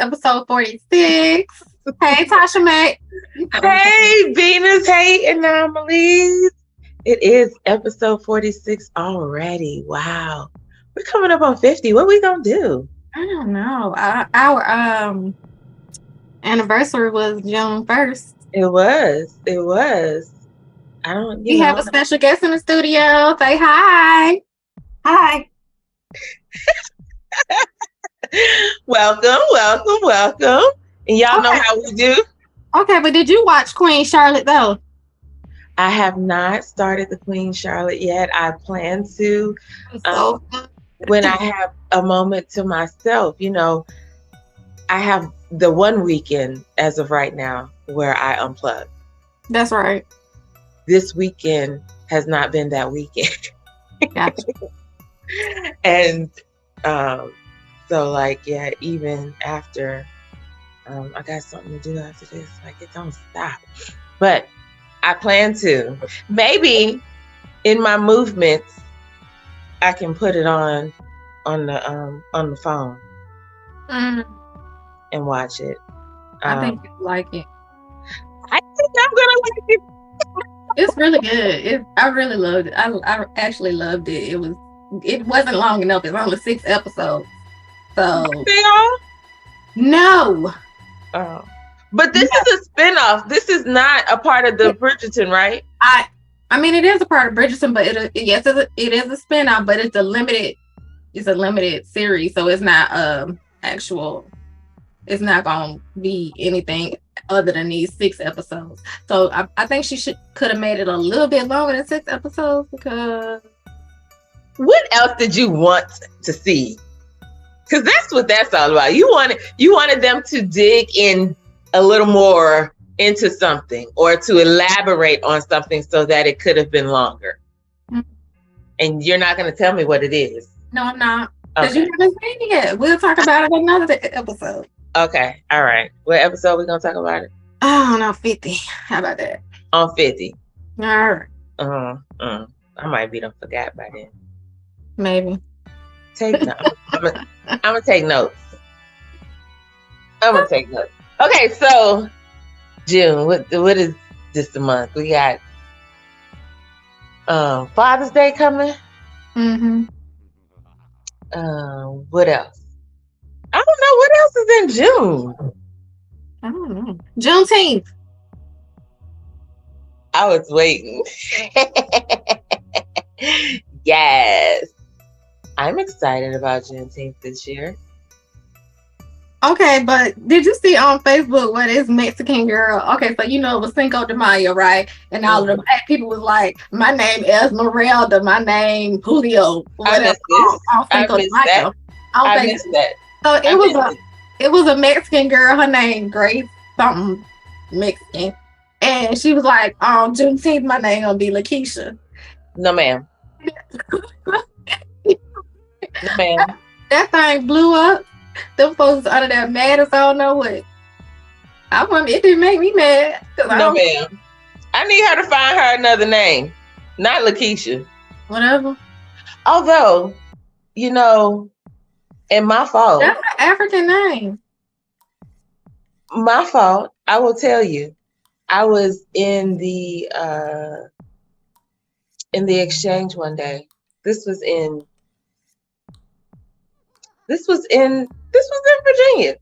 episode 46. Hey, Tasha May. Hey, Venus. Hey, Anomalies. It is episode 46 already. Wow. We're coming up on 50. What we gonna do? I don't know. Our anniversary was June 1st. It was. We have a special guest in the studio. Say hi. Hi. Welcome. And y'all know how we do. Okay, but did you watch Queen Charlotte though? I have not started the Queen Charlotte yet. I plan to when I have a moment to myself. You know, I have the one weekend as of right now where I unplug. That's right. This weekend has not been that weekend. Gotcha. And so like, yeah, even after I got something to do after this, like it don't stop. But I plan to. Maybe in my movements I can put it on the phone and watch it. I think you like it. I think I'm gonna like it. It's really good. I really loved it. I actually loved it. It wasn't long enough. It's only 6 episodes. So they all? No. Oh. But this is a spinoff. This is not a part of the Bridgerton, right? I mean, it is a part of Bridgerton, but it is a spinoff, but it's a limited series, so it's not actual. It's not gonna be anything other than these 6 episodes. So I think she could have made it a little bit longer than 6 episodes because. What else did you want to see? Because that's what that's all about. You wanted them to dig in a little more into something or to elaborate on something so that it could have been longer. Mm-hmm. And you're not going to tell me what it is. No, I'm not. Because you haven't seen it yet. We'll talk about it in another episode. Okay. All right. What episode we going to talk about it? I don't know, 50. How about that? On 50. All right. I might be done forgot by then. Maybe. I'm gonna take notes. Okay, so June, what is this month? We got Father's Day coming. Mm-hmm. What else? I don't know what else is in June. I don't know. Juneteenth. I was waiting. Yes. I'm excited about Juneteenth this year. Okay, but did you see on Facebook what this Mexican girl? Okay, so you know it was Cinco de Mayo, right? And all of the black people was like, "My name is Esmeralda, my name Julio." I missed that. So it was a Mexican girl. Her name Grace something Mexican, and she was like, "On Juneteenth, my name gonna be Lakeisha." No, ma'am. Man. That thing blew up. Them folks under there mad as I don't know what. It didn't make me mad. No, ma'am. I need her to find her another name. Not Lakeisha. Whatever. Although, you know, and my fault. That's an African name. My fault. I will tell you. I was in the exchange one day. This was in Virginia.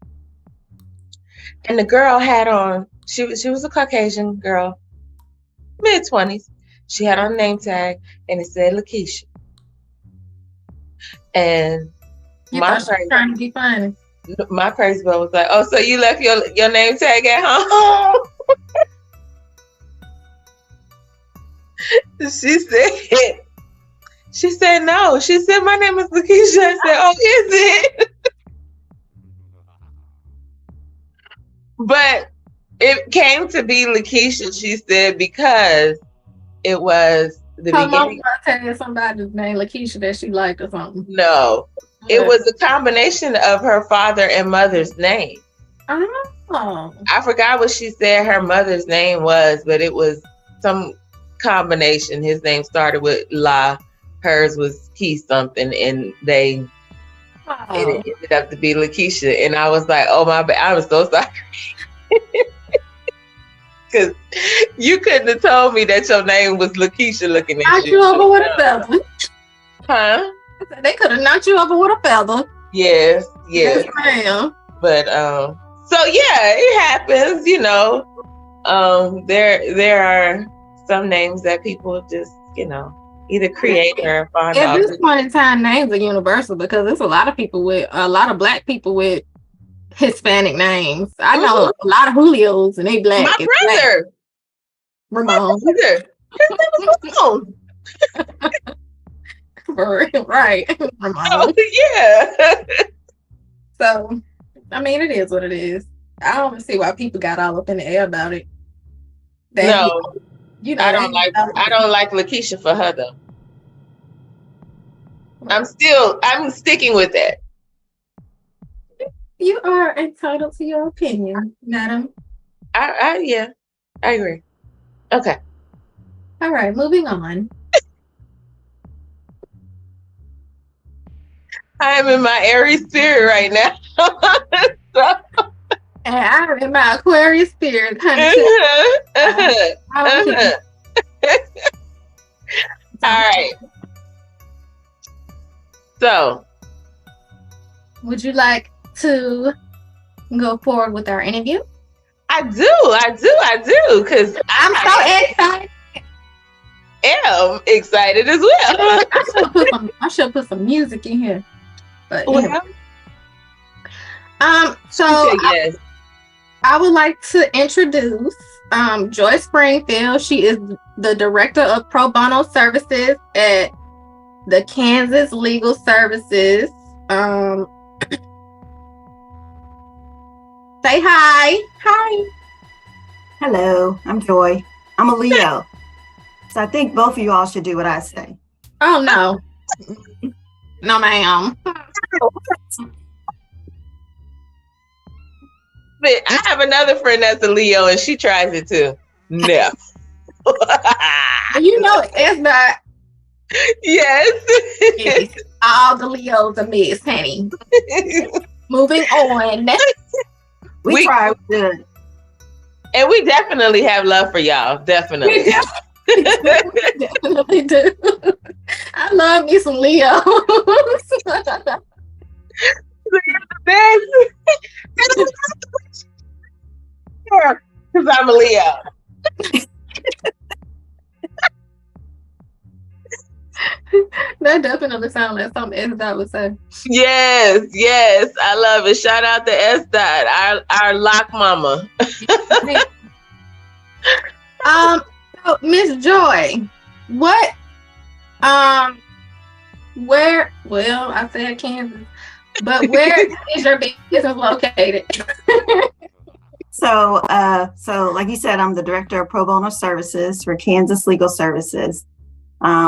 And the girl had on, she was a Caucasian girl, mid-20s. She had on a name tag and it said Lakeisha. And my trying to be funny. My crazy girl was like, "Oh, so you left your name tag at home?" She said no. She said, "My name is Lakeisha." I said, "Oh, is it?" But it came to be Lakeisha, she said, because it was the beginning. Mom was tell you somebody's name Lakeisha that she liked or something. No, it was a combination of her father and mother's name. Oh. I forgot what she said her mother's name was, but it was some combination. His name started with La, hers was Key something, and they And Oh. it ended up to be Lakeisha. And I was like, oh my bad. I was so sorry. Because you couldn't have told me that your name was Lakeisha looking at Knocked you. you over with a feather. Huh? They could have knocked you over with a feather. Yes. Yes, ma'am. But so yeah, it happens, you know. There are some names that people just, you know, either create or find At out. this point in time, names are universal because there's a lot of black people with Hispanic names. I know a lot of Julios and they black. My brother. Ramon. My brother. His name is Ramon. Right. Ramon. Oh, yeah. So, I mean, it is what it is. I don't see why people got all up in the air about it. No, you know, I don't like Lakeisha for her though. I'm sticking with that. You are entitled to your opinion, madam. I agree. Okay. All right, moving on. I am in my Aries spirit right now. And I'm in my Aquarius spirit, honey. All right. So, would you like to go forward with our interview? I do, because I'm so excited. Am excited as well. I should put some music in here. But well, so yes. I would like to introduce Joy Springfield. She is the director of pro bono services at the Kansas Legal Services. Say hi. Hi. Hello, I'm Joy. I'm a Leo. So I think both of you all should do what I say. Oh, no. No, ma'am. But I have another friend that's a Leo and she tries it too. No. You know, it's not. Yes. All the Leos are mixed, honey. Moving on. We try good. And we definitely have love for y'all. Definitely. We definitely do. I love me some Leos. Because I'm a Leo. That definitely sounds like something S-Dot would say. Yes. I love it. Shout out to S-Dot, our lock mama. So Miss Joy, what where, well, I said Kansas, but where is your business located? So like you said, I'm the director of pro bono services for Kansas Legal Services.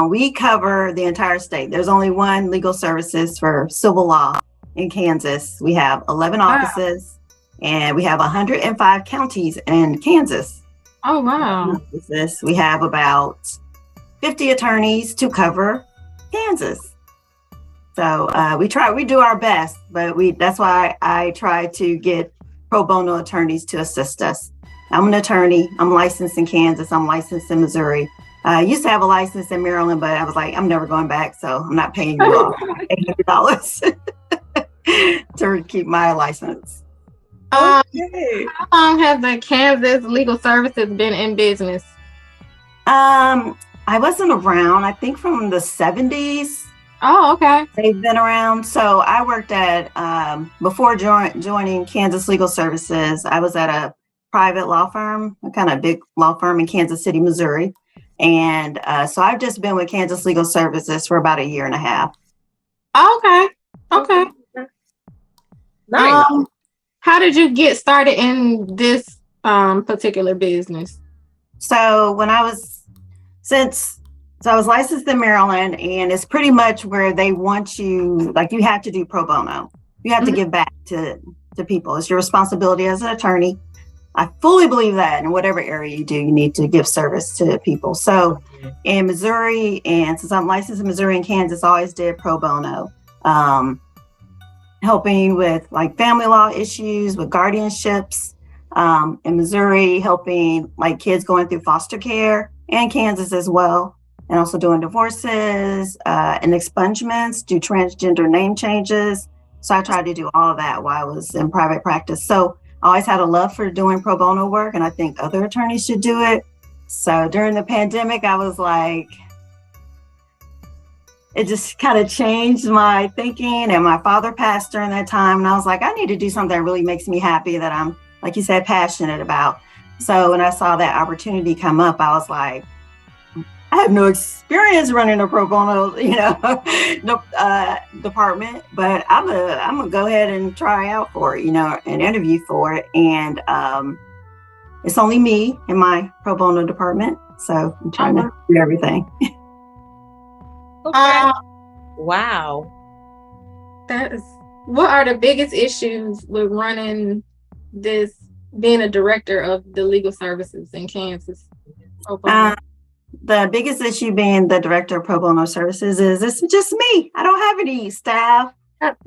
We cover the entire state. There's only one legal services for civil law in Kansas. We have 11 offices and we have 105 counties in Kansas. Oh, wow. We have about 50 attorneys to cover Kansas. So we do our best, but that's why I try to get pro bono attorneys to assist us. I'm an attorney. I'm licensed in Kansas. I'm licensed in Missouri. I used to have a license in Maryland, but I was like, I'm never going back, so I'm not paying you all $800 to keep my license. Okay. How long has the Kansas Legal Services been in business? I wasn't around, I think from the 70s. Oh, okay. They've been around. So I worked at, before joining Kansas Legal Services, I was at a private law firm, a kind of big law firm in Kansas City, Missouri. And so I've just been with Kansas Legal Services for about a year and a half. Okay. Nice. How did you get started in this particular business? So I was licensed in Maryland, and it's pretty much where they want you, like you have to do pro bono. You have to give back to people. It's your responsibility as an attorney. I fully believe that in whatever area you do, you need to give service to people. So in Missouri, and since I'm licensed in Missouri and Kansas, I always did pro bono. helping with like family law issues, with guardianships. In Missouri, helping like kids going through foster care, and Kansas as well. And also doing divorces and expungements, do transgender name changes. So I tried to do all of that while I was in private practice. So I always had a love for doing pro bono work, and I think other attorneys should do it. So during the pandemic, I was like, it just kind of changed my thinking. And my father passed during that time. And I was like, I need to do something that really makes me happy, that I'm, like you said, passionate about. So when I saw that opportunity come up, I was like, I have no experience running a pro bono, department, but I'm gonna go ahead and try out for it, and interview for it. And it's only me in my pro bono department, so I'm trying to do everything. Okay. Wow. What are the biggest issues with running this, being a director of the legal services in Kansas? The biggest issue being the director of pro bono services is it's just me. I don't have any staff,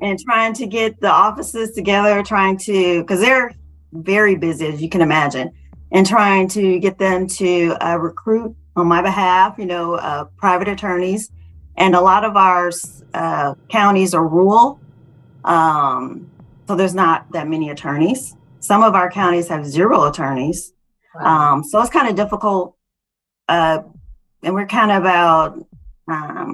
and trying to get the offices together, because they're very busy, as you can imagine, and trying to get them to recruit on my behalf, private attorneys. And a lot of our counties are rural, so there's not that many attorneys. Some of our counties have 0 attorneys. Wow. So it's kind of difficult. And we're kind of about, I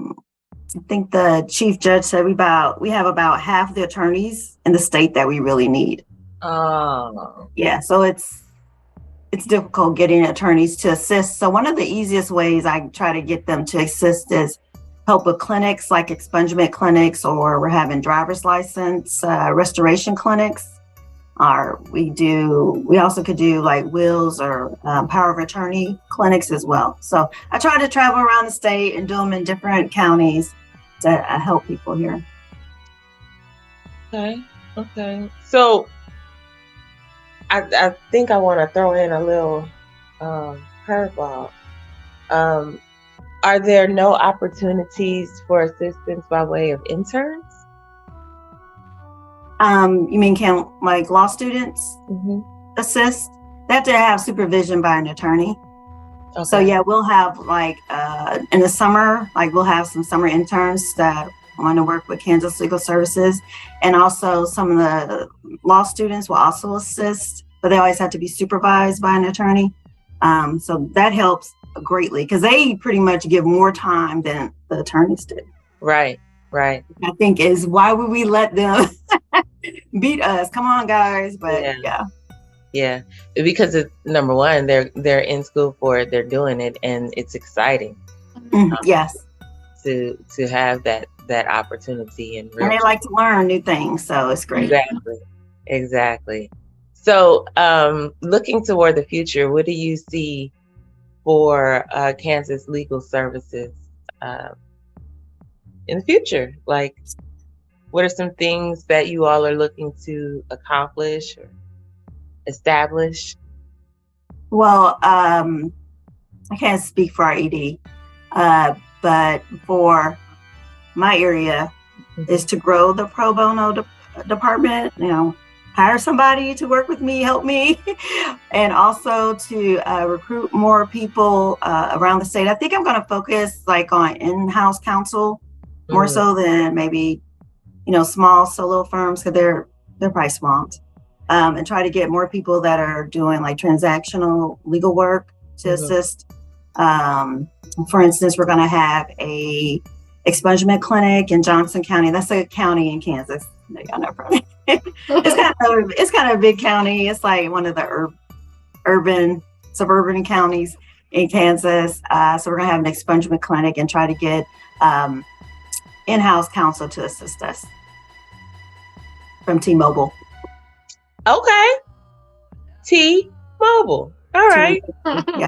think the chief judge said we have about half the attorneys in the state that we really need. Oh. Yeah, so it's difficult getting attorneys to assist. So one of the easiest ways I try to get them to assist is help with clinics like expungement clinics, or we're having driver's license restoration clinics. We also could do like wills or power of attorney clinics as well. So I try to travel around the state and do them in different counties to help people here. Okay. So I think I want to throw in a little curveball. Are there no opportunities for assistance by way of interns? You mean can like law students assist? They have to have supervision by an attorney. Okay. So yeah, we'll have like in the summer, like we'll have some summer interns that want to work with Kansas Legal Services, and also some of the law students will also assist, but they always have to be supervised by an attorney. So that helps greatly, because they pretty much give more time than the attorneys do. Right. I think is why would we let them beat us? Come on, guys. But yeah, because it's, number one, they're in school for it, they're doing it, and it's exciting. Yes, to have that opportunity, and they like to learn new things, so it's great. Exactly. So looking toward the future, what do you see for Kansas Legal Services in the future? Like, what are some things that you all are looking to accomplish or establish? Well, I can't speak for our ED, but for my area is to grow the pro bono department, hire somebody to work with me, help me, and also to recruit more people around the state. I think I'm going to focus like on in-house counsel more so than maybe, small solo firms, because they're probably swamped, and try to get more people that are doing like transactional legal work to assist. For instance, we're going to have a expungement clinic in Johnson County. That's a county in Kansas. Y'all know probably. It's kind of a big county. It's like one of the suburban counties in Kansas. So we're going to have an expungement clinic and try to get in-house counsel to assist us from T-Mobile. Okay. T-Mobile. All right. Yeah.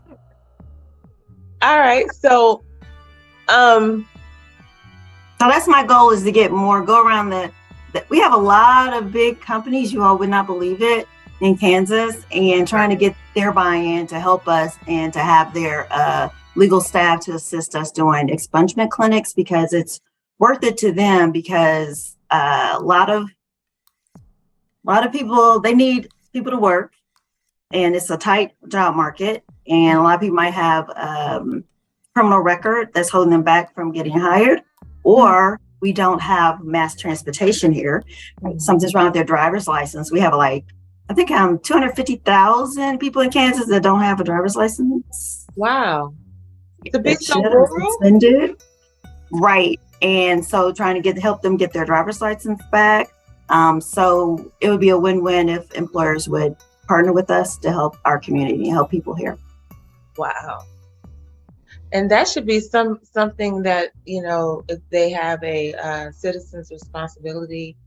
All right. So that's my goal, is to get more, go around we have a lot of big companies, you all would not believe it, in Kansas, and trying to get their buy-in to help us and to have their legal staff to assist us doing expungement clinics, because it's worth it to them, because a lot of a lot of people, they need people to work, and it's a tight job market. And a lot of people might have criminal record that's holding them back from getting hired, or we don't have mass transportation here. Something's wrong with their driver's license. We have I think 250,000 people in Kansas that don't have a driver's license. Wow. It's a big suspended. Right. And so trying to help them get their driver's license back. So it would be a win-win if employers would partner with us to help our community, help people here. Wow. And that should be something that, if they have a citizens responsibility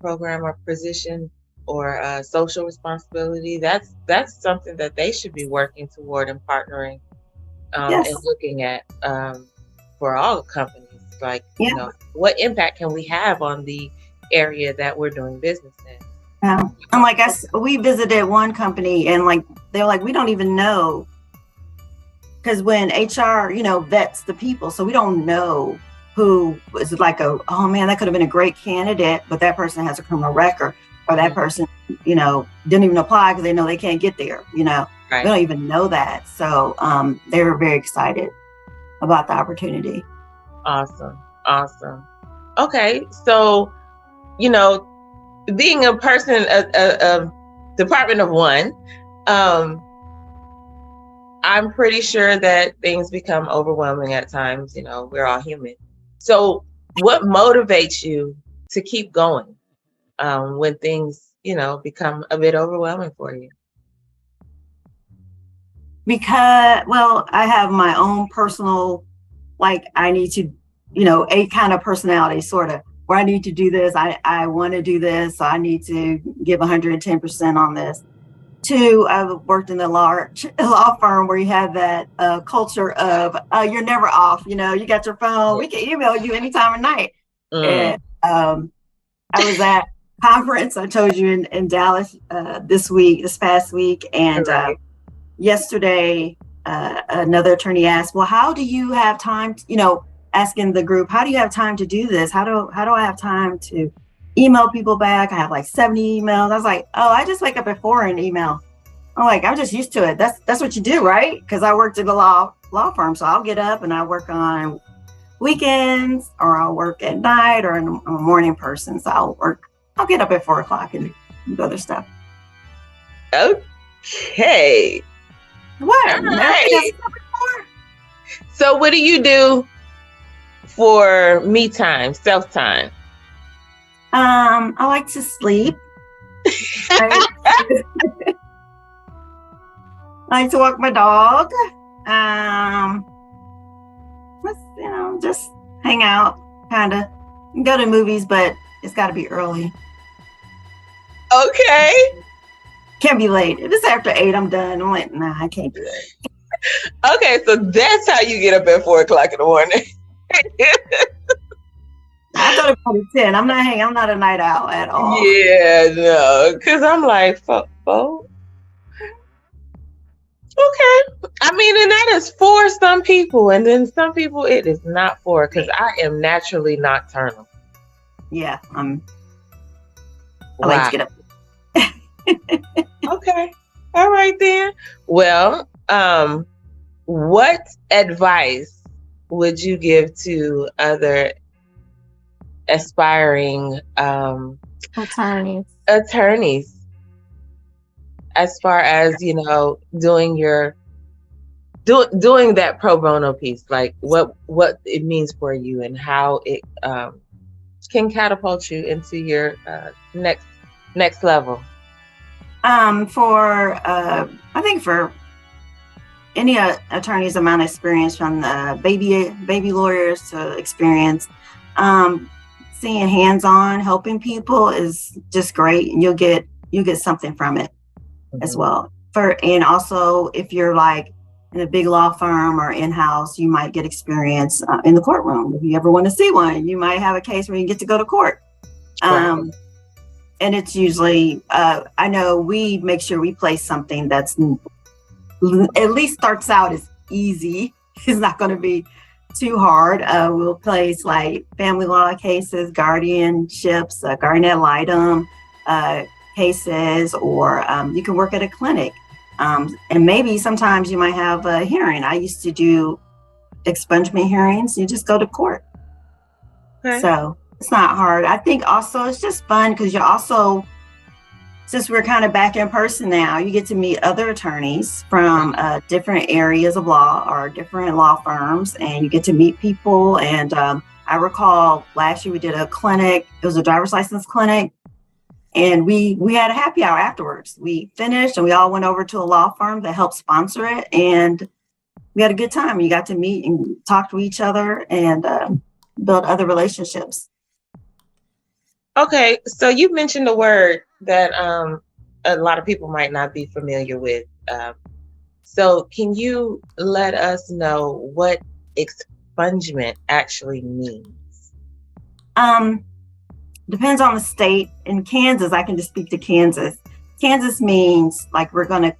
program or position or social responsibility, that's something that they should be working toward and partnering Yes. and looking at for all companies. Like, what impact can we have on the area that we're doing business in? Yeah. And we visited one company, and they're like, we don't even know. Because when HR, vets the people, so we don't know who is oh man, that could have been a great candidate, but that person has a criminal record, or that person, didn't even apply because they know they can't get there. Right. We don't even know that. So they were very excited about the opportunity. Awesome. Okay, so being a person, a department of one, I'm pretty sure that things become overwhelming at times. We're all human. So what motivates you to keep going when things, become a bit overwhelming for you? Because, I have my own personal, I need to, a kind of personality, sort of, where I need to do this. I want to do this. So I need to give 110% on this. 2, I've worked in a large law firm where you have that culture of you're never off. You got your phone. We can email you any time of night. And I was at conference, I told you, in Dallas this past week. And yesterday, another attorney asked, well, how do you have time to, asking the group, how do you have time to do this? How do I have time to email people back? I have 70 emails. I was like, oh, I just wake up at 4 and email. I'm just used to it. That's what you do, right? Because I worked at a law firm, so I'll get up and I work on weekends, or I'll work at night, or I'm a morning person, so I'll get up at 4 o'clock and do other stuff. Okay. What? Right. So what do you do for me time, self time? I like to sleep. I like to walk my dog. Just hang out, kind of go to movies, but it's got to be early. Okay. Can't be late. If it's after 8, I'm done. I'm like, nah, I can't do it. Okay, so that's how you get up at 4 o'clock in the morning. I go to bed at 10. I'm not a night owl at all. Yeah, no, because I'm like, 4? Okay. I mean, and that is for some people, and then some people it is not for, because I am naturally nocturnal. Yeah, I like to get up. Okay. All right then. Well, what advice would you give to other aspiring attorneys as far as doing doing that pro bono piece, like what it means for you and how it can catapult you into your next level? I think for any attorney's amount of experience, from baby lawyers to experience, seeing hands-on helping people is just great, and you'll get something from it as well. And also, if you're in a big law firm or in-house, you might get experience in the courtroom. If you ever want to see one, you might have a case where you get to go to court. Right. And it's usually, I know we make sure we place something that's at least starts out as easy. It's not going to be too hard. We'll place family law cases, guardianships, guardian ad litem, cases, or you can work at a clinic. And maybe sometimes you might have a hearing. I used to do expungement hearings. You just go to court. Okay. So it's not hard. I think also it's just fun because you're also, since we're kind of back in person now, you get to meet other attorneys from different areas of law or different law firms, and you get to meet people. And I recall last year we did a clinic. It was a driver's license clinic. And we had a happy hour afterwards. We finished and we all went over to a law firm that helped sponsor it. And we had a good time. You got to meet and talk to each other and build other relationships. Okay, so you mentioned a word that a lot of people might not be familiar with. So can you let us know what expungement actually means? Depends on the state. In Kansas, I can just speak to Kansas. Kansas means like we're going to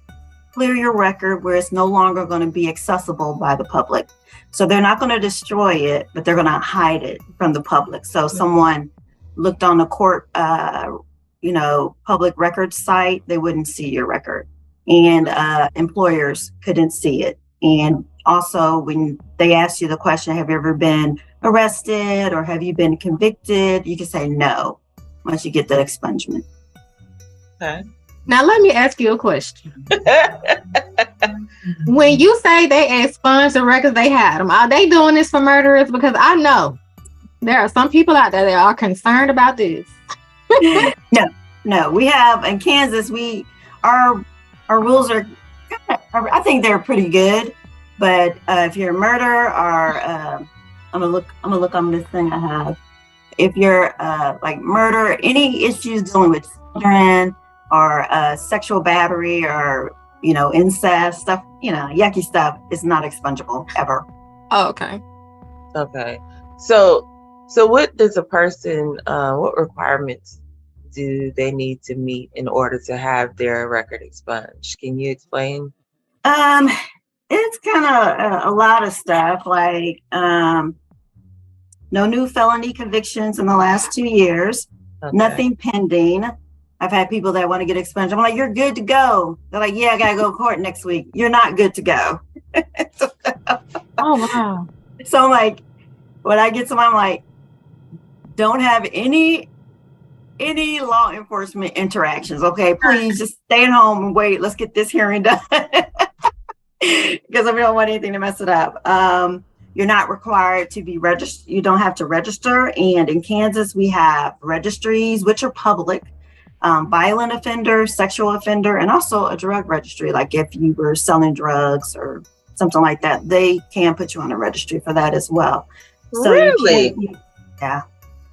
clear your record where it's no longer going to be accessible by the public. So they're not going to destroy it, but they're going to hide it from the public. So someone looked on the court, public record site, they wouldn't see your record. And employers couldn't see it. And also when they ask you the question, have you ever been arrested or have you been convicted? You can say no once you get the expungement. Okay. Now let me ask you a question. When you say they expunge the records, they had them. Are they doing this for murderers? Because I know there are some people out there that are concerned about this. No. We have in Kansas. Our rules are, I think they're pretty good. But if you're a murderer or I'm gonna look on this thing I have. If you're like murder, any issues dealing with children or sexual battery or incest stuff, yucky stuff is not expungible ever. Oh, okay. Okay. So what does a person? What requirements do they need to meet in order to have their record expunged? Can you explain? It's kind of a lot of stuff, like no new felony convictions in the last 2 years, nothing pending. I've had people that want to get expunged. I'm like, you're good to go. They're like, yeah, I got to go to court next week. You're not good to go. Oh, wow. So I'm like, when I get someone, I'm like, don't have any law enforcement interactions. Okay, please just stay at home and wait. Let's get this hearing done. Because we don't want anything to mess it up. You're not required to be registered. You don't have to register. And in Kansas, we have registries, which are public, violent offender, sexual offender, and also a drug registry. Like if you were selling drugs or something like that, they can put you on a registry for that as well. So really? Yeah.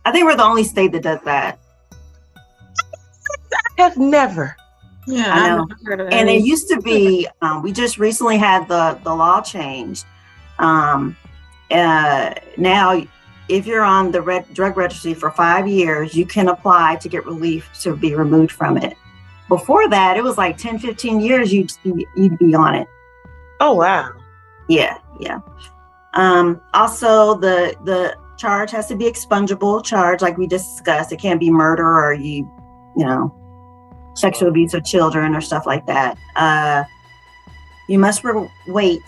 I think we're the only state that does that. I have never. Yeah, I know. never heard of that. And it used to be, we just recently had the law changed. Now, if you're on the drug registry for 5 years, you can apply to get relief to be removed from it. Before that, it was like 10, 15 years you'd be on it. Oh, wow. Yeah. Also, the charge has to be expungible charge, like we discussed. It can't be murder or sexual abuse of children or stuff like that. You must wait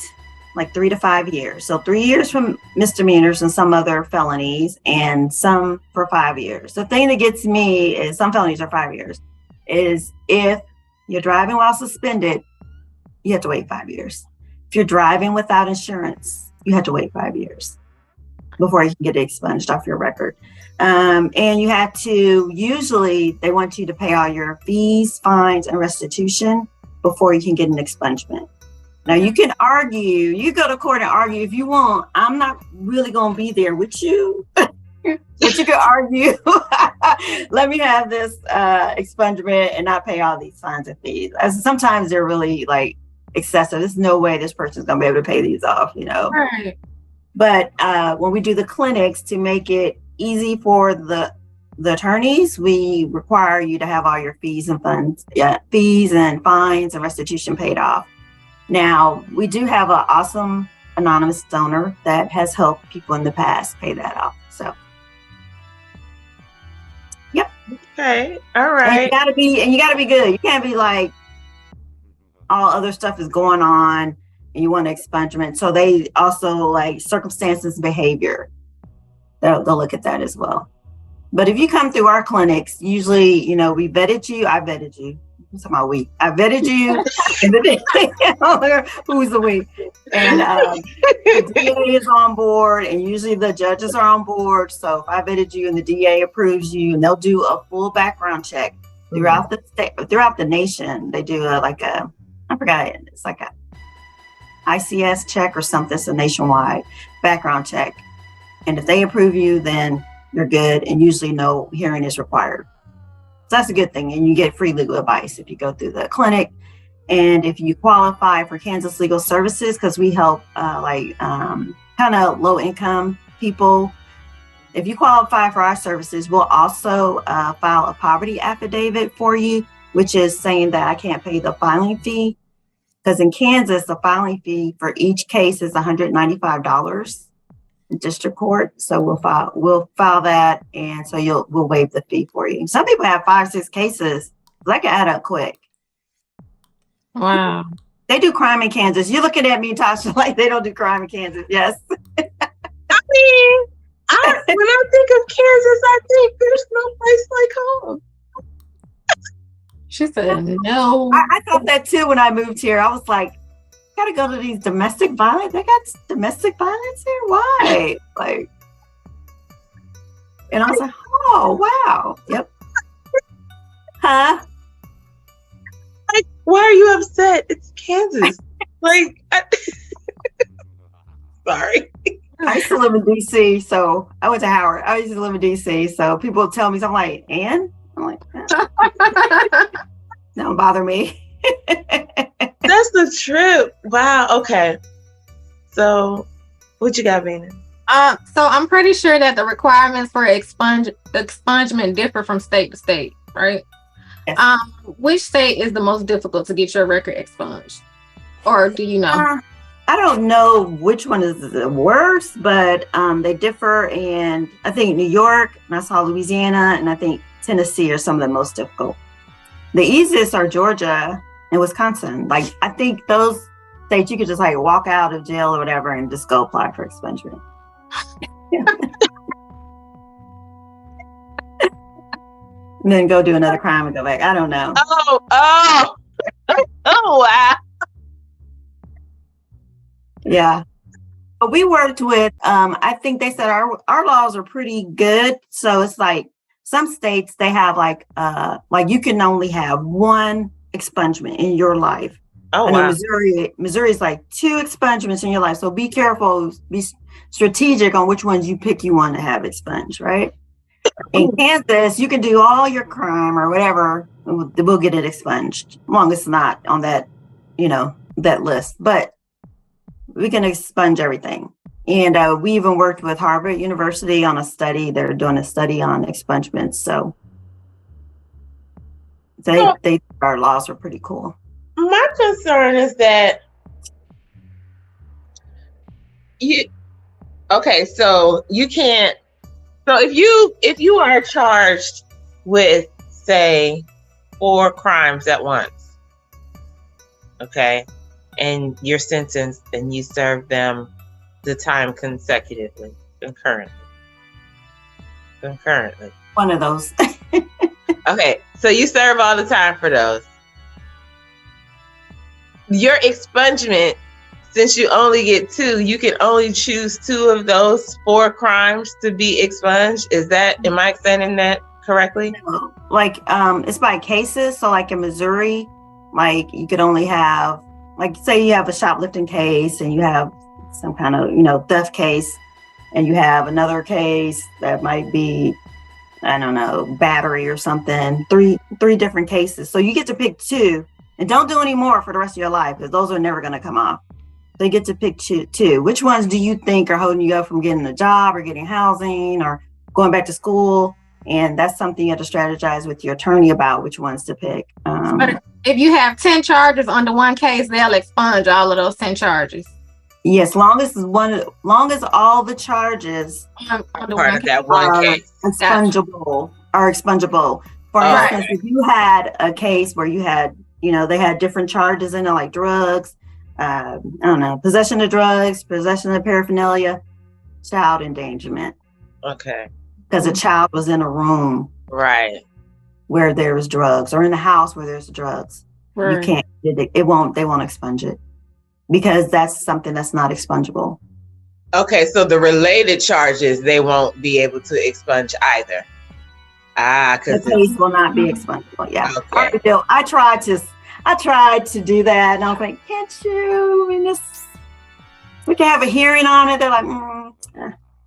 like 3 to 5 years. So 3 years from misdemeanors and some other felonies, and some for 5 years. The thing that gets me is some felonies are 5 years. Is if you're driving while suspended, you have to wait 5 years. If you're driving without insurance, you have to wait 5 years before you can get it expunged off your record. And you have to, usually they want you to pay all your fees, fines, and restitution before you can get an expungement. Now you can argue, you go to court and argue if you want. I'm not really going to be there with you, but you can argue, let me have this expungement and not pay all these fines and fees. Sometimes they're really like excessive. There's no way this person's going to be able to pay these off, Right. But when we do the clinics, to make it easy for the attorneys, we require you to have all your fees and fees and fines and restitution paid off. Now, we do have an awesome anonymous donor that has helped people in the past pay that off. So, yep. Okay. All And right. you gotta be good. You can't be like all other stuff is going on and you want expungement. So they also like circumstances, behavior. They'll look at that as well. But if you come through our clinics, usually, we vetted you. I vetted you. I'm talking about we. I vetted you. Who's the we? And the DA is on board, and usually the judges are on board. So if I vetted you and the DA approves you, and they'll do a full background check throughout the state, throughout the nation. They do I forgot it. It's like a ICS check or something. It's a nationwide background check. And if they approve you, then you're good. And usually no hearing is required. So that's a good thing. And you get free legal advice if you go through the clinic. And if you qualify for Kansas Legal Services, because we help kind of low income people. If you qualify for our services, we'll also file a poverty affidavit for you, which is saying that I can't pay the filing fee. Because in Kansas, the filing fee for each case is $195 in district court. So we'll file that, and so we'll waive the fee for you. Some people have 5-6 cases. That can add up quick. Wow. They do crime in Kansas. You're looking at me, Tasha, like they don't do crime in Kansas. Yes. I mean, when I think of Kansas, I think there's no place like home. She said no. I thought that too when I moved here. I was like, gotta go to these domestic violence. They got domestic violence here? Why? And I was like, oh, wow. Yep. Huh? Like, why are you upset? It's Kansas. Sorry. I used to live in DC, so I went to Howard. I used to live in DC, so people tell me, so I'm like, and? I'm like, don't bother me. That's the trip. Wow. Okay. So, what you got, Vina? So I'm pretty sure that the requirements for expungement differ from state to state, right? Yes. Which state is the most difficult to get your record expunged, or do you know? I don't know which one is the worst, but they differ. And I think New York, and I saw Louisiana, and I think Tennessee are some of the most difficult. The easiest are Georgia and Wisconsin. Like, I think those states you could just like walk out of jail or whatever and just go apply for expungement. And then go do another crime and go back. I don't know. Oh, wow. Yeah. But we worked with, I think they said our laws are pretty good. So it's like some states, they have like you can only have one expungement in your life. Oh, wow. Missouri is like 2 expungements in your life. So be careful, be strategic on which ones you pick you want to have expunged, right? In Kansas, you can do all your crime or whatever, we'll get it expunged, as long as it's not on that, that list. But we can expunge everything. And we even worked with Harvard University on a study. They're doing a study on expungements. So our laws are pretty cool. My concern is that so you can't. So if you are charged with, say, 4 crimes at once, okay, and you're sentenced and you serve them the time consecutively, concurrently. One of those. Okay, so you serve all the time for those. Your expungement, since you only get 2, you can only choose 2 of those 4 crimes to be expunged. Am I saying that correctly? Like, it's by cases. So like in Missouri, like you could only have, like, say you have a shoplifting case and you have some kind of, theft case, and you have another case that might be, I don't know, battery or something, 3 different cases. So you get to pick 2 and don't do any more for the rest of your life, because those are never going to come off. So you get to pick 2. Which ones do you think are holding you up from getting a job or getting housing or going back to school? And that's something you have to strategize with your attorney about which ones to pick. But if you have 10 charges under one case, they'll expunge all of those 10 charges. Yes, long as all the charges part of that one case are expungible. For Oh, instance, if you had a case where you had, they had different charges in it, like drugs, I don't know, possession of drugs, possession of paraphernalia, child endangerment. okay. Because a child was in a room Right. where there was drugs, or in the house where there's drugs. Right. You can't, they won't expunge it, because that's something that's not expungible. Okay, so the related charges, they won't be able to expunge either. Because the case will not be expungible. Yeah. Okay. I tried to do that, and I was like, can't you? I mean, we can have a hearing on it. They're like,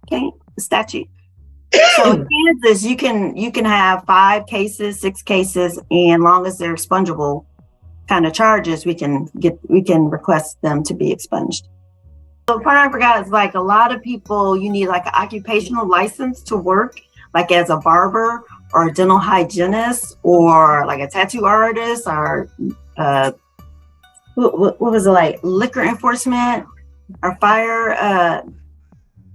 can't, the statute. So in Kansas, you can have 5 cases, 6 cases, and long as they're expungible kind of charges, we can request them to be expunged. So the part I forgot is, like, a lot of people, you need like an occupational license to work, like as a barber or a dental hygienist or like a tattoo artist, or what was it, like liquor enforcement or fire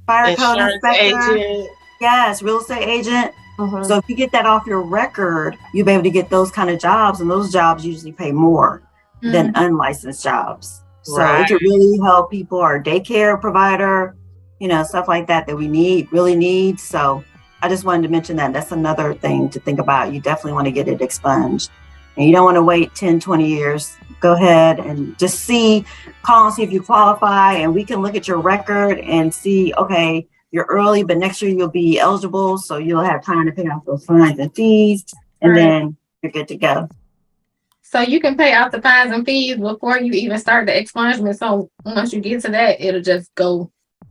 code inspector. Agent. Yes, real estate agent. Mm-hmm. So if you get that off your record, you'll be able to get those kind of jobs, and those jobs usually pay more than unlicensed jobs. So it could really help people, or daycare provider, stuff like that we really need. So I just wanted to mention that. That's another thing to think about. You definitely want to get it expunged. And you don't want to wait 10, 20 years. Go ahead and just call and see if you qualify. And we can look at your record and see, okay, you're early, but next year you'll be eligible. So you'll have time to pay off those fines and fees. And then you're good to go. So you can pay off the fines and fees before you even start the expungement. So once you get to that, it'll just go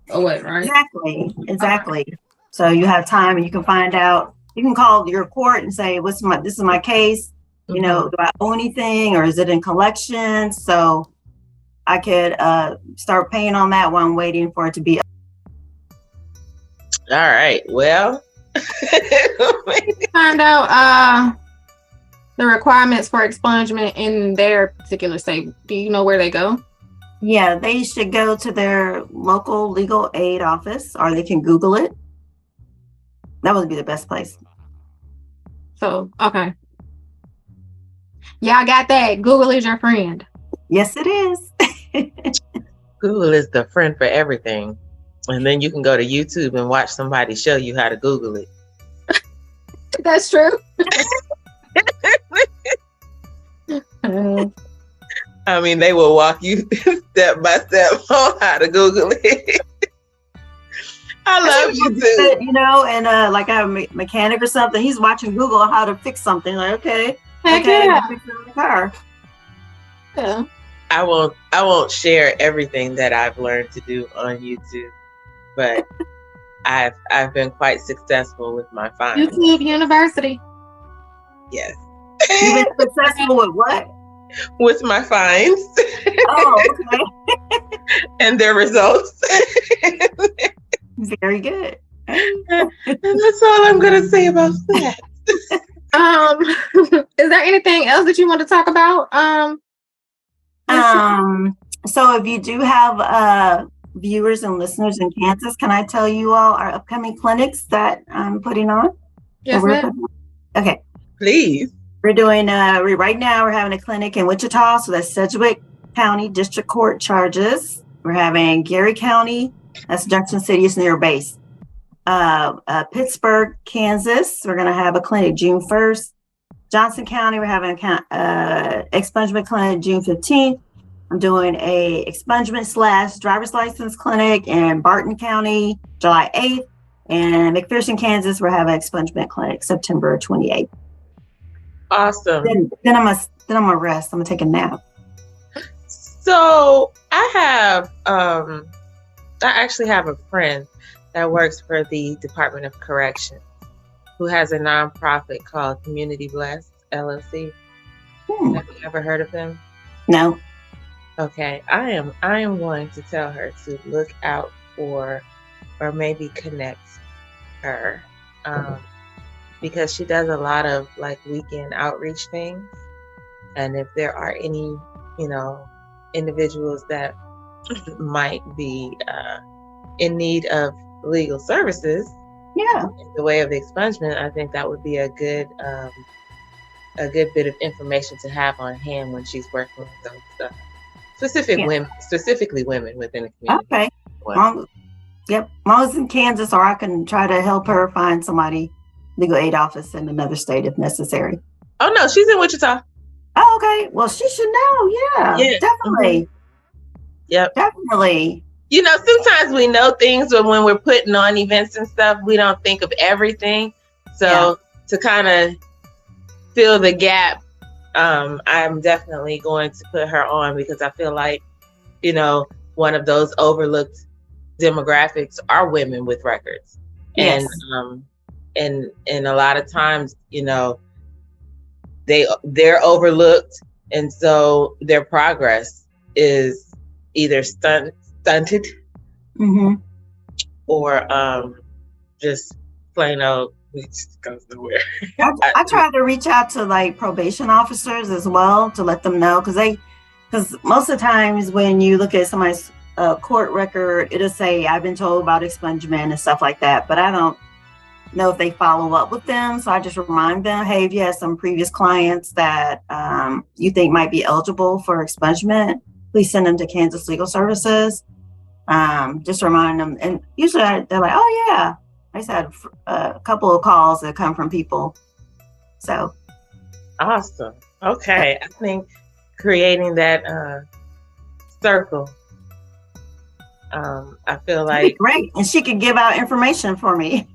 away, right? Exactly. Okay. So you have time, and you can find out. You can call your court and say, this is my case. Do I owe anything, or is it in collections? So I could start paying on that while I'm waiting for it to be. All right. Well, find out the requirements for expungement in their particular state. Do you know where they go? Yeah, they should go to their local legal aid office, or they can Google it. That would be the best place. So, okay. Y'all got that. Google is your friend. Yes, it is. Google is the friend for everything. And then you can go to YouTube and watch somebody show you how to Google it. That's true. I mean, they will walk you step by step on how to Google it. I love you too. And like I have a mechanic or something, he's watching Google how to fix something. Like, okay, fix it on the car. Yeah. I won't share everything that I've learned to do on YouTube, but I've been quite successful with my fines. YouTube University. Yes. You've been successful with what? With my fines. Oh, okay. And their results. Very good. And that's all I'm gonna say about that. Is there anything else that you want to talk about? So if you do have viewers and listeners in Kansas, can I tell you all our upcoming clinics that I'm putting on? Yes, ma'am. Okay. Please. We're doing right now we're having a clinic in Wichita, so that's Sedgwick County District Court charges. We're having Gary County, that's Junction City, is near base. Pittsburgh, Kansas, we're going to have a clinic June 1st. Johnson County, we're having a expungement clinic June 15th. I'm doing a expungement / driver's license clinic in Barton County, July 8th. And McPherson, Kansas, we're having an expungement clinic September 28th. Awesome. Then I'm gonna rest. I'm gonna take a nap. So I actually have a friend that works for the Department of Corrections who has a nonprofit called Community Blessed LLC. Have you ever heard of them? No. Okay, I am going to tell her to look out for, or maybe connect her, because she does a lot of like weekend outreach things, and if there are any, individuals that might be in need of legal services, in the way of the expungement, I think that would be a good a good bit of information to have on hand when she's working with those specifically women within the community. Okay. Long as in Kansas, or I can try to help her find somebody, legal aid office in another state if necessary. Oh no, she's in Wichita. Oh, okay. Well, she should know. Yeah. Definitely. Mm-hmm. Yep. Definitely. Sometimes we know things, but when we're putting on events and stuff, we don't think of everything. So to kind of fill the gap, I'm definitely going to put her on, because I feel like, one of those overlooked demographics are women with records. Yes. And a lot of times, they're overlooked, and so their progress is either stunted, mm-hmm. or just plain old, it just goes nowhere. I try to reach out to like probation officers as well to let them know, because most of the times when you look at somebody's court record, it'll say, I've been told about expungement and stuff like that, but I don't know if they follow up with them. So I just remind them, hey, if you have some previous clients that you think might be eligible for expungement, please send them to Kansas Legal Services. Just remind them. And usually they're like, oh yeah, I just had a couple of calls that come from people. So. Awesome. Okay. I think creating that circle, I feel like. Great. And she could give out information for me.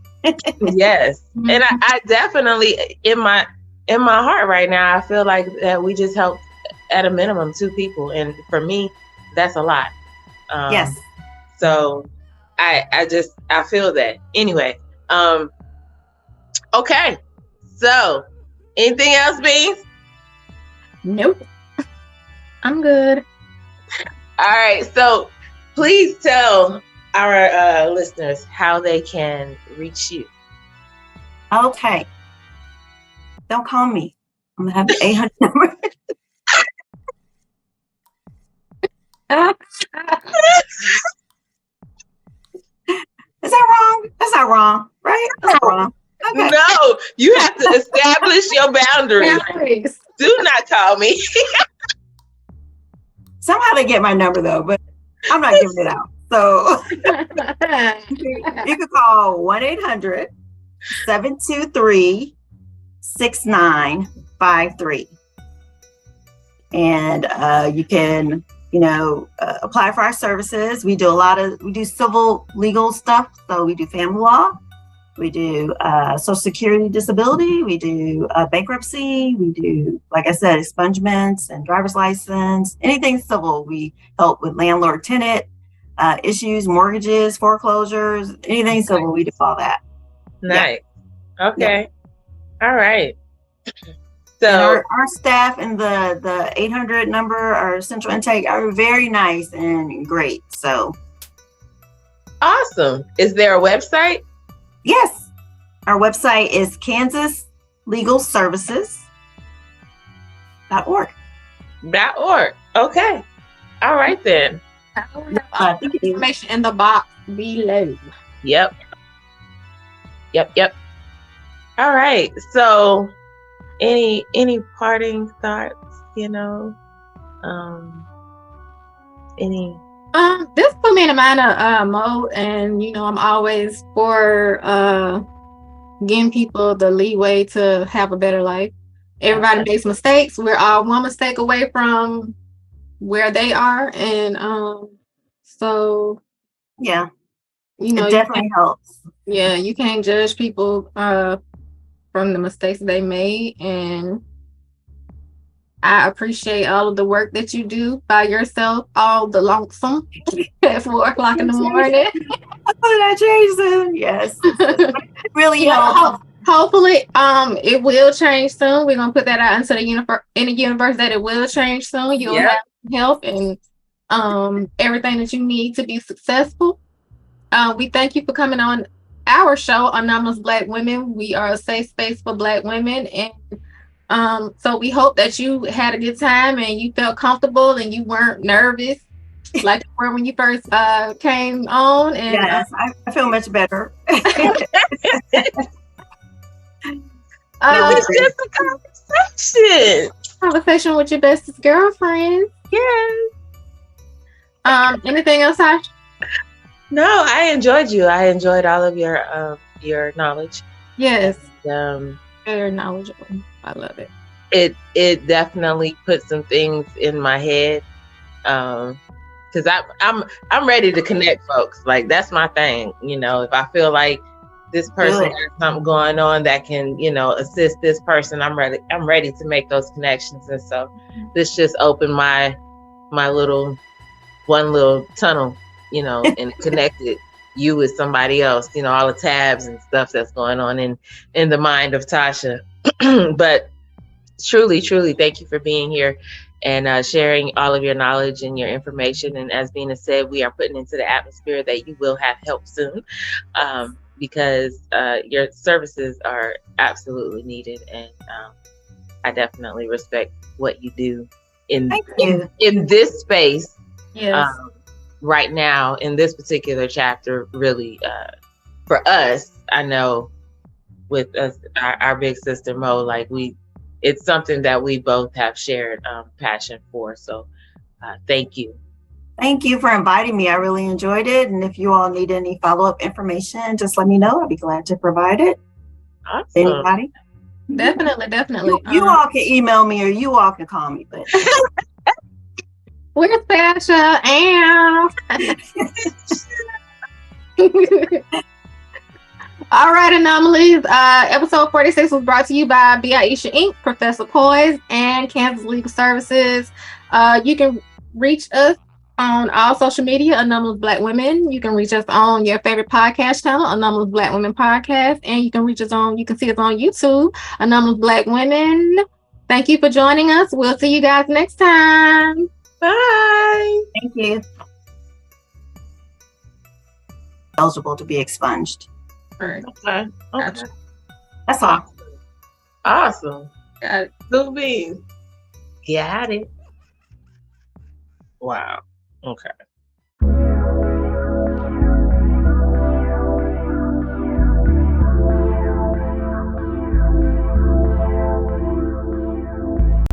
Yes. And I definitely, in my heart right now, I feel like that we just helped at a minimum 2 people. And for me, that's a lot. Yes. So I feel that. Anyway. Okay. So anything else, Beans? Nope. I'm good. All right. So please tell our listeners how they can reach you. Okay. Don't call me. I'm going to have the 800 number. Is that wrong? That's not wrong, right? That's wrong. Okay. No, you have to establish your boundaries. Do not call me. Somehow they get my number though, but I'm not giving it out. So you can call 1-800-723-6953. And you can, apply for our services. We do civil legal stuff. So we do family law. We do Social Security disability. We do bankruptcy. We do, like I said, expungements and driver's license, anything civil. We help with landlord-tenant issues, mortgages, foreclosures, anything civil. We do all that. Nice. Yeah. Okay. Yeah. All right. So and our staff and the 800 number, our central intake, are very nice and great. So awesome. Is there a website? Yes. Our website is kansaslegalservices.org. Okay. All right then. I will have information in the box below. Yep. All right. So any parting thoughts, this put me in a mind of mode, and I'm always for giving people the leeway to have a better life. Everybody makes mistakes. We're all one mistake away from where they are, and so yeah, it definitely helps. Yeah, you can't judge people from the mistakes they made, and I appreciate all of the work that you do by yourself, all the lonesome at 4:00 in the morning. I changed them. Yes. Really helps. Hopefully, it will change soon. We're gonna put that out into the universe that it will change soon. You'll have help and everything that you need to be successful. We thank you for coming on our show, Anomalous Black Women. We are a safe space for Black women, and so we hope that you had a good time and you felt comfortable and you weren't nervous like you were when you first came on. And yes, I feel much better. It was just a Conversation with your bestest girlfriend. Yes. Anything else, Tasha? No, I enjoyed you. I enjoyed all of your knowledge. Yes. Very knowledgeable. I love it. It definitely put some things in my head. Because I'm ready to connect folks. Like, that's my thing. If I feel like this person has something going on that can, assist this person, I'm ready to make those connections. And so this just opened my little tunnel, and connected you with somebody else, all the tabs and stuff that's going on in the mind of Tasha. But truly, thank you for being here and sharing all of your knowledge and your information. And as Bina said, we are putting into the atmosphere that you will have help soon, because your services are absolutely needed. And I definitely respect what you do in this space. Yes. Right now in this particular chapter, really, for us, I know with us, our big sister Mo, like it's something that we both have shared passion for. So thank you. Thank you for inviting me. I really enjoyed it. And if you all need any follow-up information, just let me know. I'll be glad to provide it. Awesome. Anybody? Definitely. You all can email me or you all can call me. But we're special. All right, Anomalies. Episode 46 was brought to you by Aisha Inc., Professor Poise, and Kansas Legal Services. You can reach us on all social media, Anomalous Black Women. You can reach us on your favorite podcast channel, Anomalous Black Women Podcast. And you can see us on YouTube, Anomalous Black Women. Thank you for joining us. We'll see you guys next time. Bye. Thank you. Eligible to be expunged. Okay. Gotcha. That's all. Awesome. Got it. Blue beans. Got it. Wow. Okay.